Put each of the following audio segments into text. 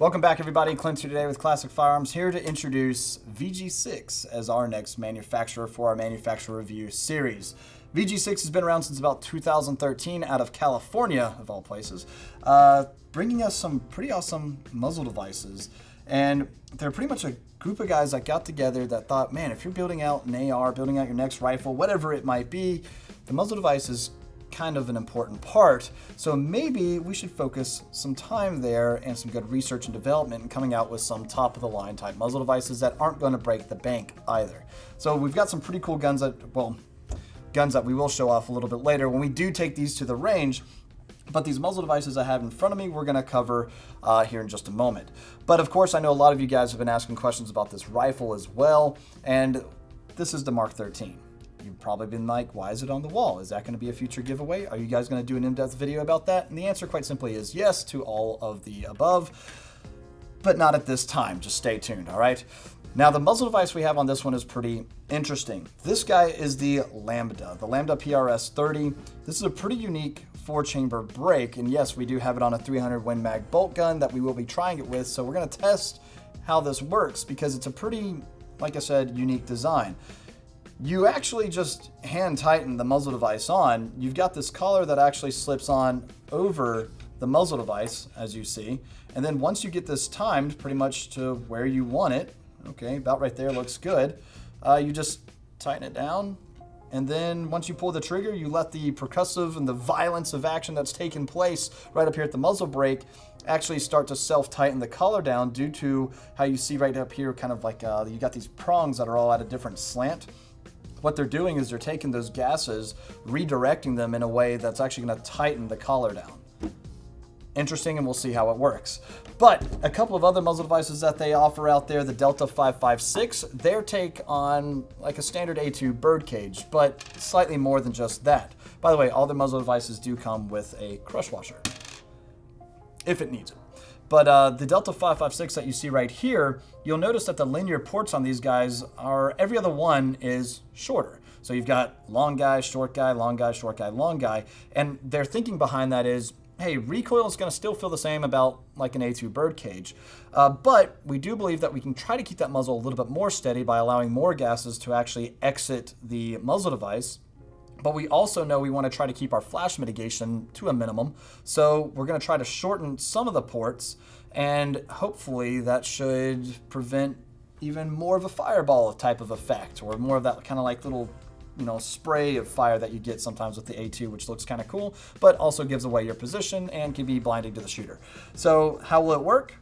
Welcome back, everybody. Clint here today with Classic Firearms, here to introduce VG6 as our next manufacturer for our manufacturer review series. VG6 has been around since about 2013 out of California, of all places, bringing us some pretty awesome muzzle devices. And they're pretty much a group of guys that got together that thought, man, if you're building out an AR, building out your next rifle, whatever it might be, the muzzle device is kind of an important part. So maybe we should focus some time there and some good research and development and coming out with some top of the line type muzzle devices that aren't going to break the bank either. So we've got some pretty cool guns that we will show off a little bit later when we do take these to the range. But these muzzle devices I have in front of me, we're going to cover here in just a moment. But of course, I know a lot of you guys have been asking questions about this rifle as well. And this is the Mark 13. You've probably been like, why is it on the wall? Is that going to be a future giveaway? Are you guys going to do an in-depth video about that? And the answer quite simply is yes to all of the above, but not at this time. Just stay tuned, all right? Now, the muzzle device we have on this one is pretty interesting. This guy is the Lambda Prs30. This is a pretty unique 4-chamber break, and yes, we do have it on a 300 Win Mag bolt gun that we will be trying it with, so we're going to test how this works because it's a pretty, like I said, unique design. You actually just hand tighten the muzzle device on. You've got this collar that actually slips on over the muzzle device, as you see, and then once you get this timed pretty much to where you want it, okay, about right there, looks good, you just tighten it down. And then once you pull the trigger, you let the percussive and the violence of action that's taken place right up here at the muzzle brake actually start to self-tighten the collar down due to how you see right up here, kind of like you got these prongs that are all at a different slant. What they're doing is they're taking those gases, redirecting them in a way that's actually going to tighten the collar down. Interesting, and we'll see how it works. But a couple of other muzzle devices that they offer out there, the Delta 556, their take on like a standard A2 birdcage, but slightly more than just that. By the way, all the muzzle devices do come with a crush washer, if it needs it. But the Delta 556 that you see right here, you'll notice that the linear ports on these guys are, every other one is shorter. So you've got long guy, short guy, long guy, short guy, long guy. And their thinking behind that is, hey, recoil is going to still feel the same about like an A2 birdcage. But we do believe that we can try to keep that muzzle a little bit more steady by allowing more gases to actually exit the muzzle device. But we also know we want to try to keep our flash mitigation to a minimum. So we're going to try to shorten some of the ports, and hopefully that should prevent even more of a fireball type of effect, or more of that kind of like little, spray of fire that you get sometimes with the A2, which looks kind of cool, but also gives away your position and can be blinding to the shooter. So how will it work?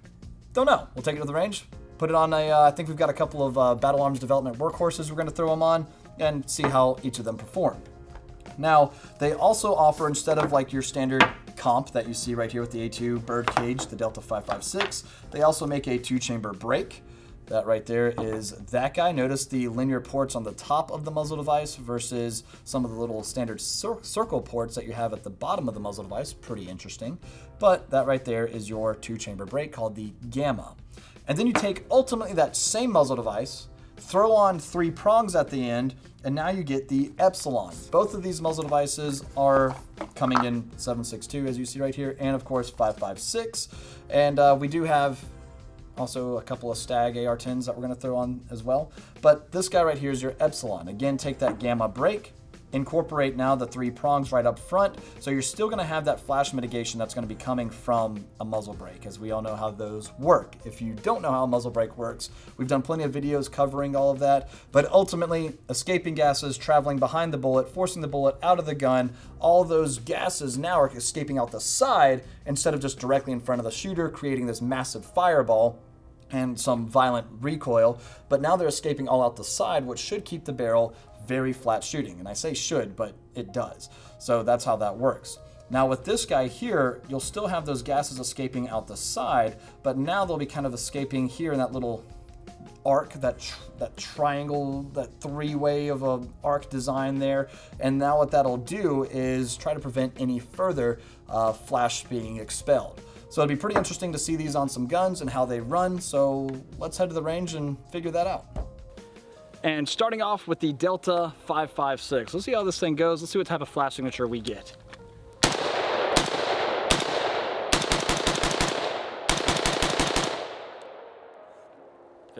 Don't know. We'll take it to the range, put it on I think we've got a couple of Battle Arms development workhorses we're going to throw them on and see how each of them perform. Now, they also offer, instead of like your standard comp that you see right here with the A2 birdcage, the Delta 556, they also make a 2-chamber break. That right there is that guy. Notice the linear ports on the top of the muzzle device versus some of the little standard circle ports that you have at the bottom of the muzzle device. Pretty interesting. But that right there is your 2-chamber break called the Gamma. And then you take ultimately that same muzzle device, throw on 3 prongs at the end, and now you get the Epsilon. Both of these muzzle devices are coming in 7.62, as you see right here, and of course 5.56. And we do have also a couple of Stag AR-10s that we're going to throw on as well. But this guy right here is your Epsilon. Again, take that Gamma break, incorporate now the 3 prongs right up front, so you're still going to have that flash mitigation that's going to be coming from a muzzle brake, as we all know how those work. If you don't know how a muzzle brake works, we've done plenty of videos covering all of that, but ultimately escaping gases traveling behind the bullet, forcing the bullet out of the gun, all those gases now are escaping out the side instead of just directly in front of the shooter, creating this massive fireball and some violent recoil, but now they're escaping all out the side, which should keep the barrel very flat shooting. And I say should, but it does. So that's how that works. Now with this guy here, you'll still have those gases escaping out the side, but now they'll be kind of escaping here in that little arc, that triangle, that 3-way of a arc design there. And now what that'll do is try to prevent any further flash being expelled. So it'll be pretty interesting to see these on some guns and how they run. So let's head to the range and figure that out. And starting off with the Delta 556. Let's see how this thing goes. Let's see what type of flash signature we get.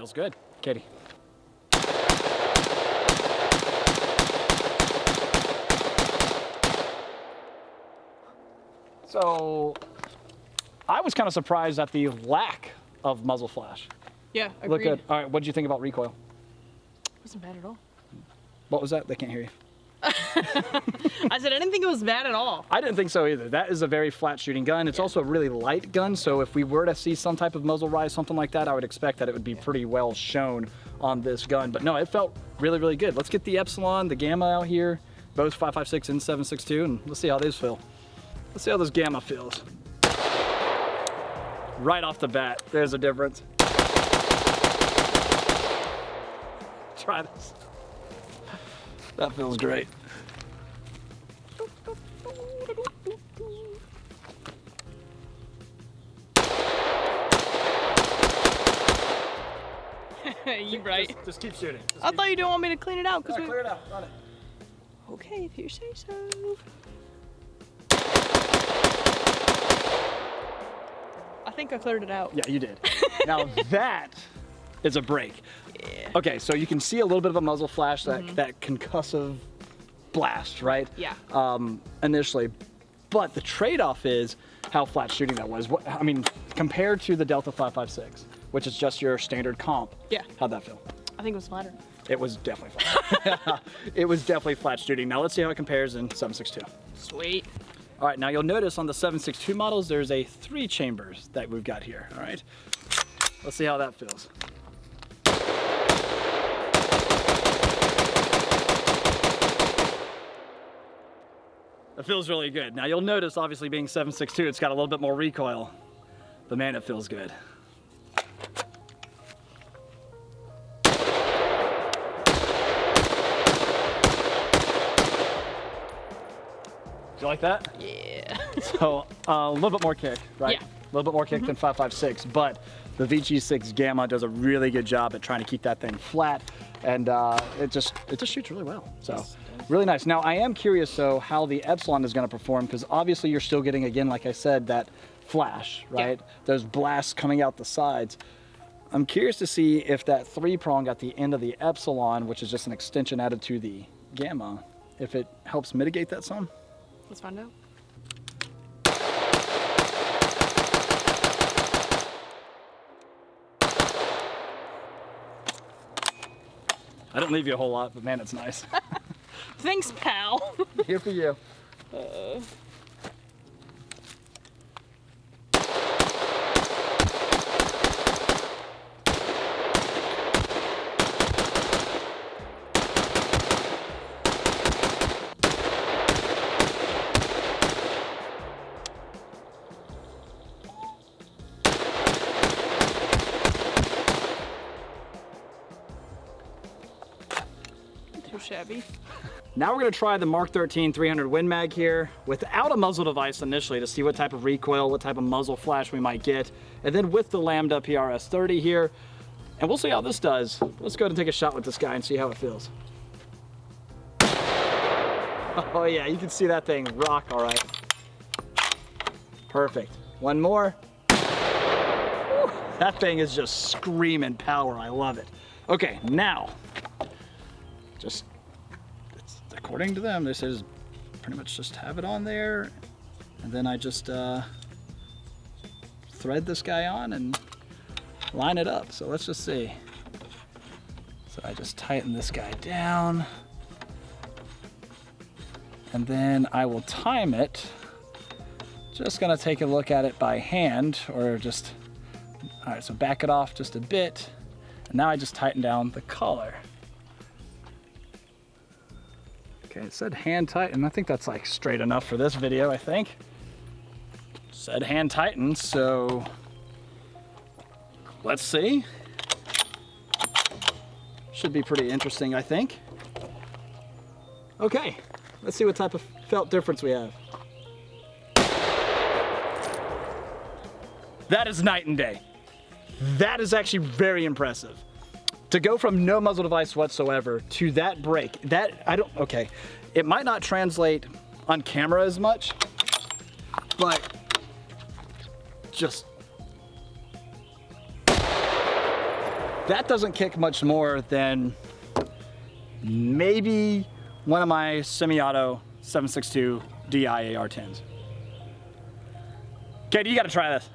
Feels good. Katie. So I was kind of surprised at the lack of muzzle flash. Yeah, agreed. Look good. All right, what did you think about recoil? Wasn't bad at all. What was that? They can't hear you. I said I didn't think it was bad at all. I didn't think so either. That is a very flat shooting gun. It's also a really light gun, so if we were to see some type of muzzle rise, something like that, I would expect that it would be pretty well shown on this gun. But no, it felt really, really good. Let's get the Epsilon, the Gamma out here, both 5.56 and 7.62, and let's see how these feel. Let's see how this Gamma feels. Right off the bat, there's a difference. Try this. That feels great. You right. Just keep shooting. I thought you didn't want me to clean it out because Clear it out. Run it. Okay, if you say so. I think I cleared it out. Yeah, you did. Now that is a break. Yeah. Okay, so you can see a little bit of a muzzle flash, that concussive blast, right? Yeah. Initially, but the trade-off is how flat shooting that was. I mean, compared to the Delta 5.56, which is just your standard comp. Yeah. How'd that feel? I think it was flatter. It was definitely flat. It was definitely flat shooting. Now let's see how it compares in 7.62. Sweet. All right, now you'll notice on the 7.62 models, there's a 3 chambers that we've got here, all right? Let's see how that feels. It feels really good. Now you'll notice, obviously being 7.62, it's got a little bit more recoil, but man, it feels good. Do you like that? Yeah. So a little bit more kick, right? Yeah. A little bit more kick than 5.56, but the VG6 Gamma does a really good job at trying to keep that thing flat, and it just shoots really well. So really nice. Now I am curious though how the Epsilon is going to perform, because obviously you're still getting, again, like I said, that flash, right? Yeah. Those blasts coming out the sides. I'm curious to see if that 3-prong at the end of the Epsilon, which is just an extension added to the Gamma, if it helps mitigate that some. Let's find out. I didn't leave you a whole lot, but man, it's nice. Thanks, pal. Here for you. Too shabby. Now we're going to try the Mark 13 300 Win Mag here without a muzzle device initially to see what type of recoil, what type of muzzle flash we might get, and then with the Lambda Prs30 here, and we'll see how this does. Let's go ahead and take a shot with this guy and see how it feels. Oh yeah, you can see that thing rock all right. Perfect. One more. Woo, that thing is just screaming power. I love it. Okay, now, just according to them, this is pretty much just have it on there, and then I just thread this guy on and line it up. So let's just see. So I just tighten this guy down, and then I will time it. Just gonna take a look at it by hand, or just, all right, so back it off just a bit, and now I just tighten down the collar. Okay, it said hand tighten. I think that's like straight enough for this video, I think. It said hand tighten, so let's see. Should be pretty interesting, I think. Okay, let's see what type of felt difference we have. That is night and day. That is actually very impressive. To go from no muzzle device whatsoever to that break, okay, it might not translate on camera as much, but just, That doesn't kick much more than maybe one of my semi-auto 7.62 DI AR-10s. Katie, you gotta try this.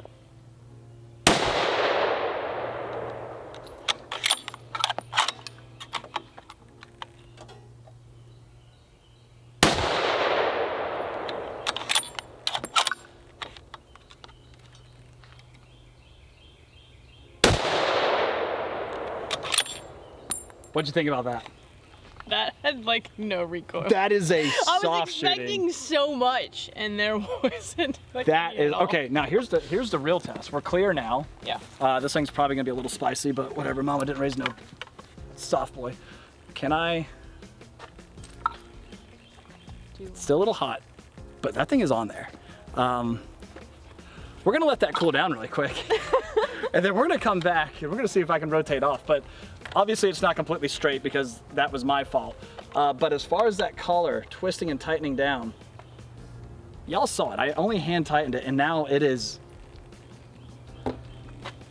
What'd you think about that? That had like no recoil. That is a I soft was expecting shooting. so much, and there wasn't. Like, That any is at all. okay. Now here's the real test. We're clear now. Yeah. This thing's probably gonna be a little spicy, but whatever. Mama didn't raise no soft boy. Can I? It's still a little hot, but that thing is on there. We're gonna let that cool down really quick, and then we're gonna come back and we're gonna see if I can rotate off. But obviously it's not completely straight because that was my fault. But as far as that collar twisting and tightening down, y'all saw it. I only hand tightened it, and now it is.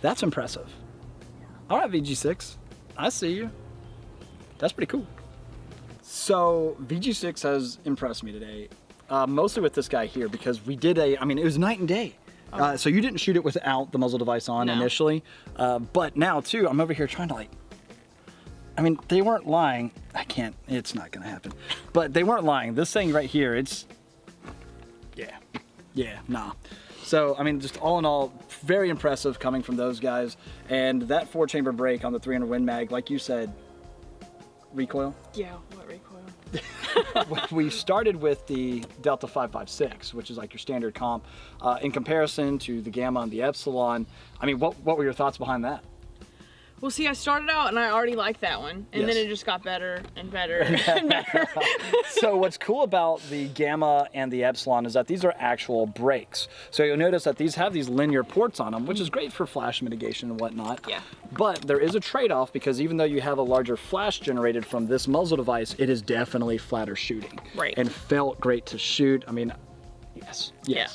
That's impressive. All right, VG6, I see you. That's pretty cool. So VG6 has impressed me today, mostly with this guy here because we did I mean, it was night and day. So you didn't shoot it without the muzzle device on initially, but now too, I'm over here trying to like, I mean, they weren't lying. It's not gonna happen, but they weren't lying. This thing right here, it's, nah. So, I mean, just all in all, very impressive coming from those guys. And that 4-chamber break on the 300 Win Mag, like you said, recoil? Yeah, what recoil? We started with the Delta 556, which is like your standard comp. In comparison to the Gamma and the Epsilon, I mean, what were your thoughts behind that? Well, see, I started out and I already liked that one, and then it just got better and better and better. So what's cool about the Gamma and the Epsilon is that these are actual brakes. So you'll notice that these have these linear ports on them, which is great for flash mitigation and whatnot. Yeah. But there is a trade-off because even though you have a larger flash generated from this muzzle device, it is definitely flatter shooting. Right. And felt great to shoot. I mean, yes. Yeah.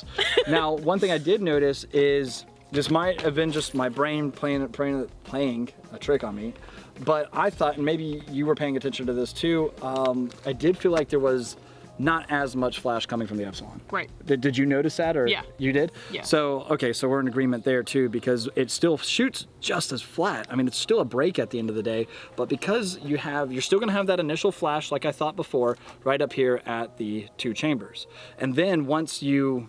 Now, one thing I did notice is this might have been just my brain playing a trick on me, but I thought, and maybe you were paying attention to this too, I did feel like there was not as much flash coming from the Epsilon. Right. Did you notice that, or Yeah. you did? Yeah. So, okay, so we're in agreement there too, because it still shoots just as flat. I mean, it's still a break at the end of the day, but because you're still gonna have that initial flash, like I thought before, right up here at the 2 chambers. And then once you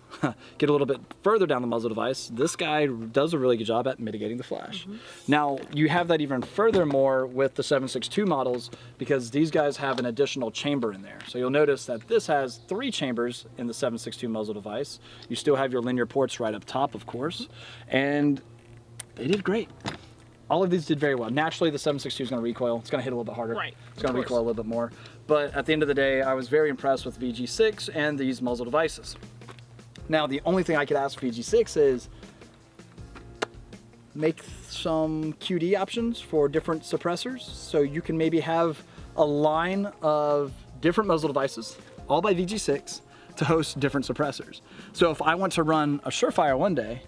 get a little bit further down the muzzle device, this guy does a really good job at mitigating the flash. Now, you have that even furthermore with the 7.62 models, because these guys have an additional chamber in there. So you'll notice that this has 3 chambers in the 7.62 muzzle device. You still have your linear ports right up top, of course, and they did great. All of these did very well. Naturally, the 7.62 is going to recoil. It's going to hit a little bit harder. Right. It's going to recoil a little bit more. But at the end of the day, I was very impressed with VG6 and these muzzle devices. Now, the only thing I could ask VG6 is make some QD options for different suppressors, so you can maybe have a line of different muzzle devices, all by VG6, to host different suppressors. So if I want to run a Surefire one day,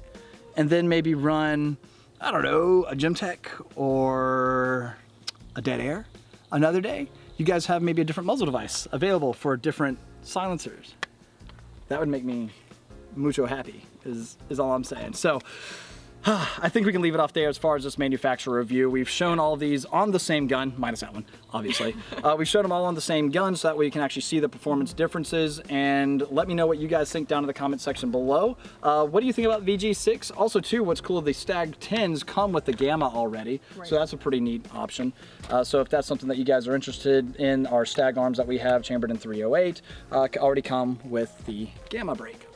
and then maybe run, I don't know, a Gemtech or a Dead Air another day, you guys have maybe a different muzzle device available for different silencers. That would make me mucho happy, is all I'm saying. So I think we can leave it off there as far as this manufacturer review. We've shown all of these on the same gun, minus that one, obviously. We've shown them all on the same gun so that way you can actually see the performance differences, and let me know what you guys think down in the comment section below. What do you think about VG6? Also too, what's cool, the Stag 10s come with the Gamma already, so that's a pretty neat option. So if that's something that you guys are interested in, our Stag arms that we have chambered in 308 already come with the Gamma brake.